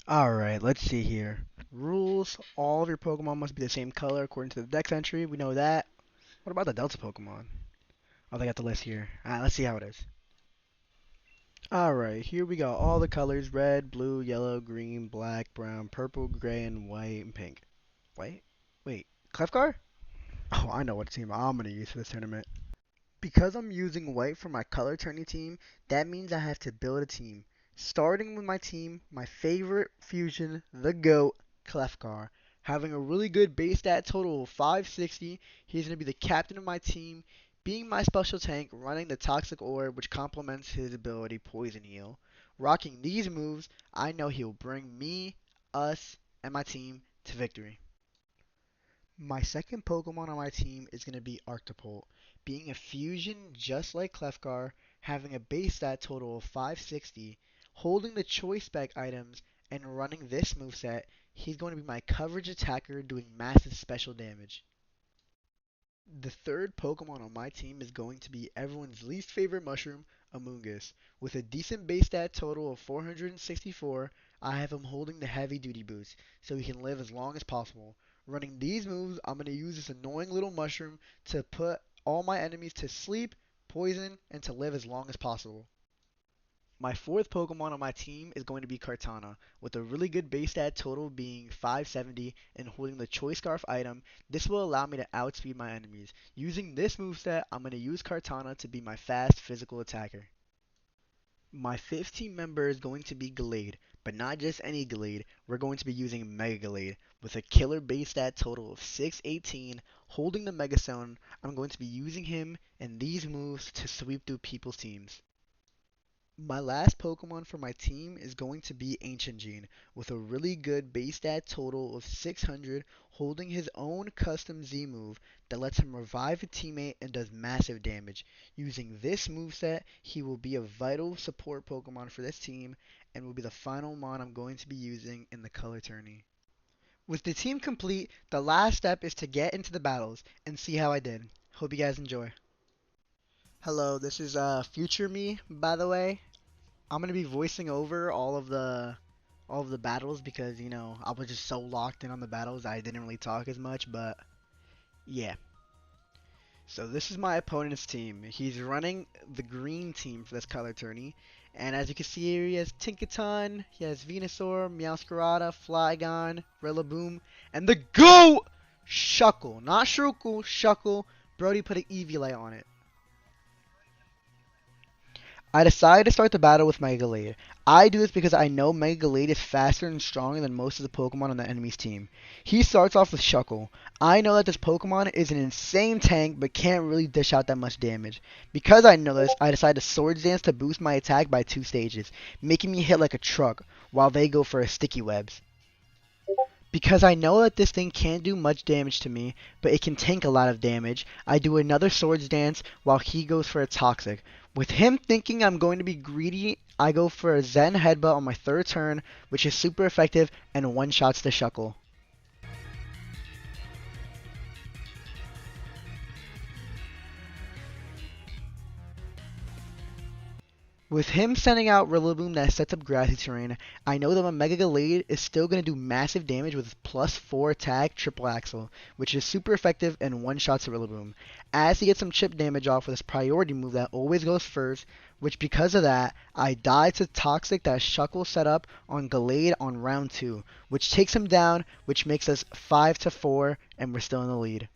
Alright, let's see here. Rules: all of your Pokemon must be the same color according to the Dex entry. We know that. What about the Delta Pokemon? Oh, they got the list here. Let's see how it is. Alright, here we got all the colors: red, blue, yellow, green, black, brown, purple, gray, and white, and pink. White? Wait, Clefgar? Oh, I know what team I'm gonna use for this tournament. Because I'm using white for my color turning team, that means I have to build a team. Starting with my team, my favorite fusion, the GOAT, Clefgar. Having a really good base stat total of 560, he's going to be the captain of my team, being my special tank, running the Toxic Orb, which complements his ability Poison Heal. Rocking these moves, I know he'll bring me, us, and my team to victory. My second Pokemon on my team is going to be Arctopult, being a fusion just like Clefgar, having a base stat total of 560, holding the choice spec items, and running this moveset. He's going to be my coverage attacker doing massive special damage. The third Pokemon on my team is going to be everyone's least favorite mushroom, Amoonguss. With a decent base stat total of 464, I have him holding the heavy duty boots, so he can live as long as possible. Running these moves, I'm going to use this annoying little mushroom to put all my enemies to sleep, poison, and to live as long as possible. My fourth Pokemon on my team is going to be Kartana, with a really good base stat total being 570 and holding the Choice Scarf item. This will allow me to outspeed my enemies. Using this moveset, I'm going to use Kartana to be my fast physical attacker. My fifth team member is going to be Gallade, but not just any Gallade. We're going to be using Mega Gallade. With a killer base stat total of 618, holding the Mega Stone, I'm going to be using him and these moves to sweep through people's teams. My last Pokemon for my team is going to be Ancient Gene, with a really good base stat total of 600, holding his own custom Z move that lets him revive a teammate and does massive damage. Using this moveset, he will be a vital support Pokemon for this team and will be the final mon I'm going to be using in the color tourney. With the team complete, the last step is to get into the battles and see how I did. Hope you guys enjoy. Hello, this is future me, by the way. I'm gonna be voicing over all of the battles because I was just so locked in on the battles I didn't really talk as much, but yeah. So this is my opponent's team. He's running the green team for this color tourney, and as you can see here, he has Tinkaton, he has Venusaur, Meowscarada, Flygon, Rillaboom, and the GOAT Shuckle, not Shruckle, Shuckle. Brody put an Eviolite on it. I decided to start the battle with Mega Gallade. I do this because I know Mega Gallade is faster and stronger than most of the Pokemon on the enemy's team. He starts off with Shuckle. I know that this Pokemon is an insane tank but can't really dish out that much damage. Because I know this, I decided to Swords Dance to boost my attack by 2 stages, making me hit like a truck while they go for a Sticky Webs. Because I know that this thing can't do much damage to me, but it can tank a lot of damage, I do another Swords Dance while he goes for a Toxic. With him thinking I'm going to be greedy, I go for a Zen Headbutt on my third turn, which is super effective and one-shots the Shuckle. With him sending out Rillaboom that sets up grassy terrain, I know that my Mega Gallade is still going to do massive damage with plus 4 attack Triple Axle, which is super effective and one-shots Rillaboom. As he gets some chip damage off with his priority move that always goes first, which because of that, I die to Toxic that Shuckle set up on Gallade on round 2, which takes him down, which makes us 5-4, and we're still in the lead.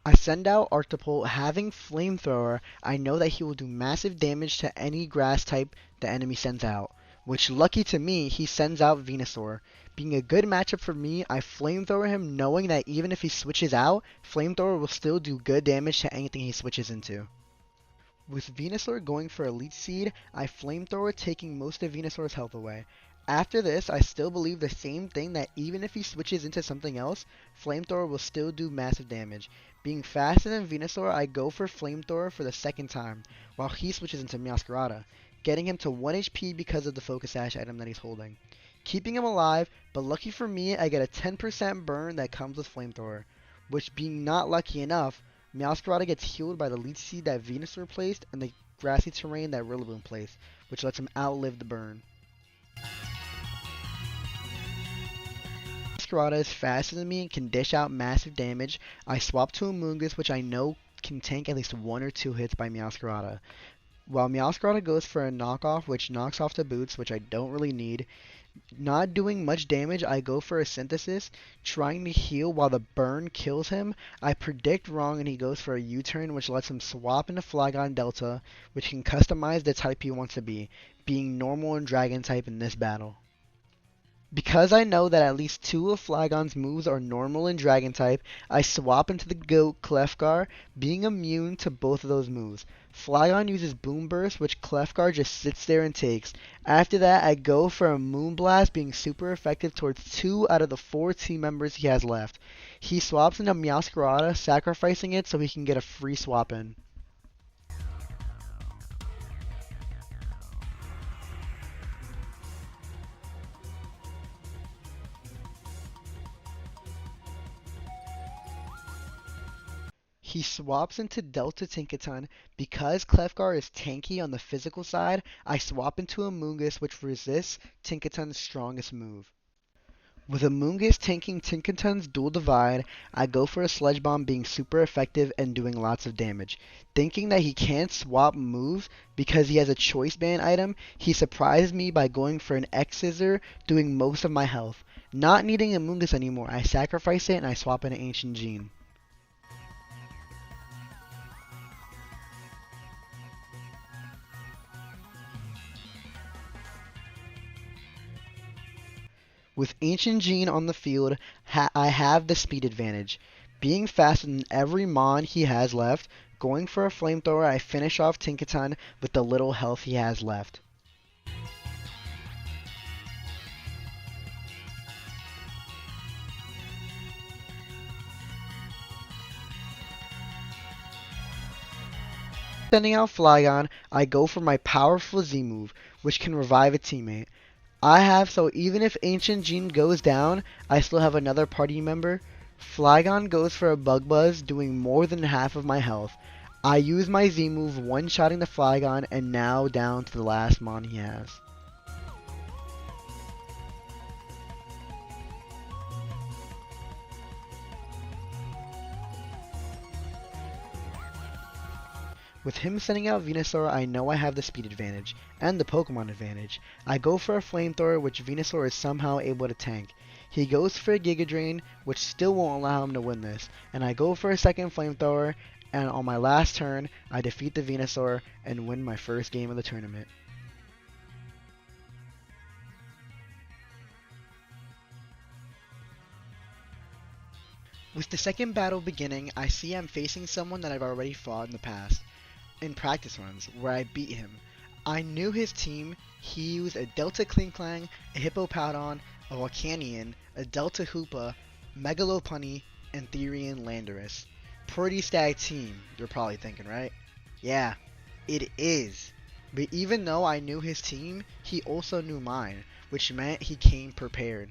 I send out Arctopult having Flamethrower. I know that he will do massive damage to any grass type the enemy sends out. Which, lucky to me, he sends out Venusaur. Being a good matchup for me, I Flamethrower him knowing that even if he switches out, Flamethrower will still do good damage to anything he switches into. With Venusaur going for a Leech Seed, I Flamethrower taking most of Venusaur's health away. After this, I still believe the same thing that even if he switches into something else, Flamethrower will still do massive damage. Being faster than Venusaur, I go for Flamethrower for the second time, while he switches into Meowscarada, getting him to 1 HP because of the Focus Sash item that he's holding. Keeping him alive, but lucky for me, I get a 10% burn that comes with Flamethrower, which being not lucky enough, Meowscarada gets healed by the Leech Seed that Venusaur placed and the grassy terrain that Rillaboom placed, which lets him outlive the burn. Meowscarada is faster than me and can dish out massive damage. I swap to Amoonguss, which I know can tank at least 1 or 2 hits by Meowscarada. While Meowscarada goes for a knockoff, which knocks off the boots, which I don't really need. Not doing much damage, I go for a Synthesis, trying to heal while the burn kills him. I predict wrong and he goes for a U-turn, which lets him swap into Flygon Delta, which can customize the type he wants to be, being normal and Dragon type in this battle. Because I know that at least 2 of Flygon's moves are normal and Dragon type, I swap into the GOAT Clefgar, being immune to both of those moves. Flygon uses Boom Burst, which Clefgar just sits there and takes. After that, I go for a Moonblast, being super effective towards 2 out of the 4 team members he has left. He swaps into Meowscarada, sacrificing it so he can get a free swap in. He swaps into Delta Tinkaton. Because Clefgar is tanky on the physical side, I swap into Amoonguss, which resists Tinkaton's strongest move. With Amoonguss tanking Tinkaton's Dual Divide, I go for a Sludge Bomb, being super effective and doing lots of damage. Thinking that he can't swap moves because he has a Choice Band item, he surprises me by going for an X-Scissor, doing most of my health. Not needing Amoonguss anymore, I sacrifice it and I swap into Ancient Gene. With Ancient Gene on the field, I have the speed advantage. Being faster than every Mon he has left, going for a Flamethrower, I finish off Tinkaton with the little health he has left. Sending out Flygon, I go for my powerful Z move, which can revive a teammate. So even if Ancient Gene goes down, I still have another party member. Flygon goes for a Bug Buzz, doing more than half of my health. I use my Z move, one-shotting the Flygon, and now down to the last Mon he has. With him sending out Venusaur, I know I have the speed advantage, and the Pokemon advantage. I go for a Flamethrower, which Venusaur is somehow able to tank. He goes for a Giga Drain, which still won't allow him to win this, and I go for a second Flamethrower, and on my last turn, I defeat the Venusaur and win my first game of the tournament. With the second battle beginning, I see I'm facing someone that I've already fought in the past. In practice runs, where I beat him. I knew his team. He used a Delta Klinklang, a Hippowdon, a Volcanion, a Delta Hoopa, Megalopunny, and Therian Landorus. Pretty stacked team, you're probably thinking, right? Yeah, it is. But even though I knew his team, he also knew mine, which meant he came prepared.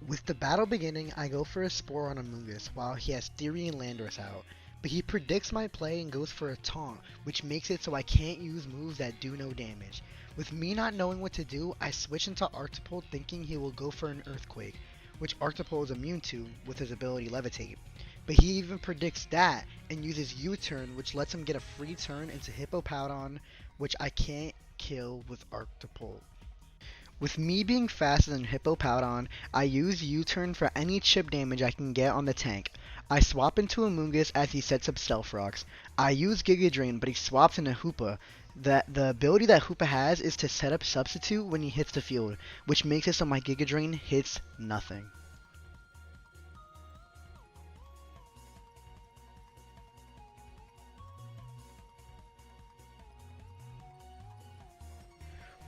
With the battle beginning, I go for a Spore on Amoonguss while he has Therian Landorus out. But he predicts my play and goes for a taunt, which makes it so I can't use moves that do no damage. With me not knowing what to do, I switch into Arctopult thinking he will go for an Earthquake, which Arctopult is immune to with his ability Levitate. But he even predicts that and uses U-turn, which lets him get a free turn into Hippowdon, which I can't kill with Arctopult. With me being faster than Hippowdon, I use U-turn for any chip damage I can get on the tank. I swap into Amoonguss as he sets up Stealth Rocks. I use Giga Drain, but he swaps into Hoopa. The ability that Hoopa has is to set up Substitute when he hits the field, which makes it so my Giga Drain hits nothing.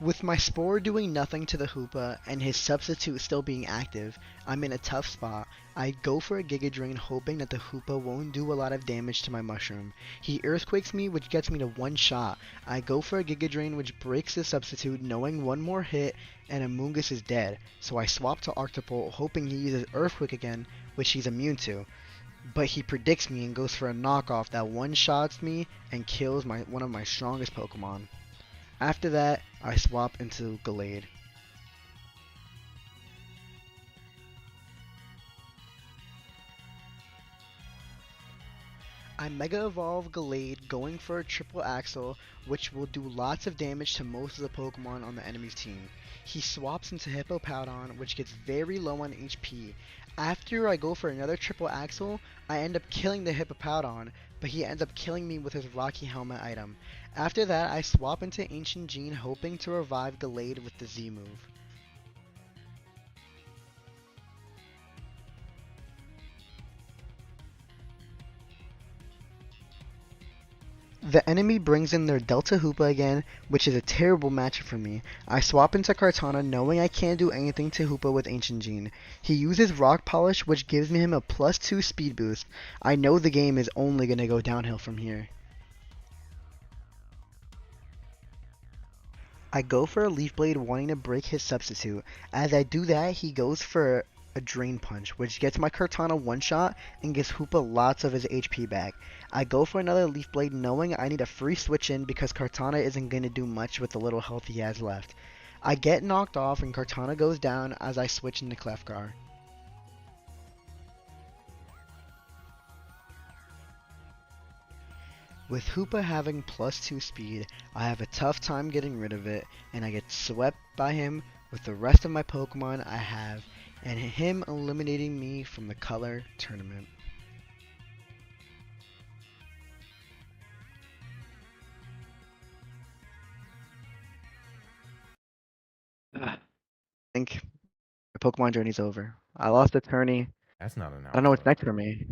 With my Spore doing nothing to the Hoopa and his Substitute still being active, I'm in a tough spot. I go for a Giga Drain hoping that the Hoopa won't do a lot of damage to my Mushroom. He Earthquakes me, which gets me to one shot. I go for a Giga Drain, which breaks the Substitute, knowing one more hit and Amoonguss is dead. So I swap to Arctopult hoping he uses Earthquake again, which he's immune to. but he predicts me and goes for a knockoff that one-shots me and kills one of my strongest Pokemon. After that, I swap into Gallade. I Mega Evolve Gallade going for a triple axle, which will do lots of damage to most of the Pokemon on the enemy's team. He swaps into Hippowdon, which gets very low on HP. After I go for another triple axle, I end up killing the Hippowdon, but he ends up killing me with his Rocky Helmet item. After that, I swap into Ancient Gene, hoping to revive Gallade with the Z move. The enemy brings in their Delta Hoopa again, which is a terrible matchup for me. I swap into Kartana knowing I can't do anything to Hoopa with Ancient Gene. He uses Rock Polish, which gives him a +2 speed boost. I know the game is only going to go downhill from here. I go for a Leaf Blade wanting to break his substitute. As I do that, he goes for a Drain Punch, which gets my Kartana one shot and gives Hoopa lots of his HP back. I go for another Leaf Blade knowing I need a free switch in because Kartana isn't going to do much with the little health he has left. I get knocked off and Kartana goes down as I switch into Klefkar. With Hoopa having +2 speed, I have a tough time getting rid of it, and I get swept by him with the rest of my Pokemon I have, and him eliminating me from the color tournament. I think my Pokemon journey's over. I lost the tourney. That's not an I don't know what's alpha. next for me.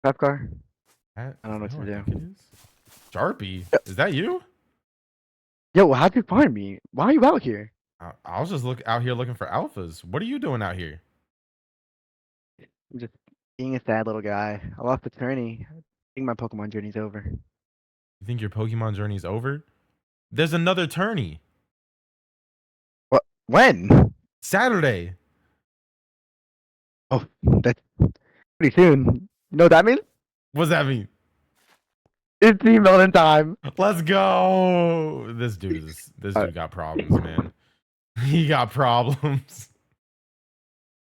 Krefkar? That, I don't know is what that who to I do. think it is? Sharpie, Yo, is that you? yo, how'd you find me? Why are you out here? I was just out here looking for alphas. What are you doing out here? I'm just being a sad little guy. I lost the tourney. I think my Pokemon journey's over. You think your Pokemon journey is over? There's another tourney. What? When? Saturday. Oh, that's pretty soon. You know what that means? What does that mean? It's email in time. Let's go. This Uh, dude got problems, man. He got problems.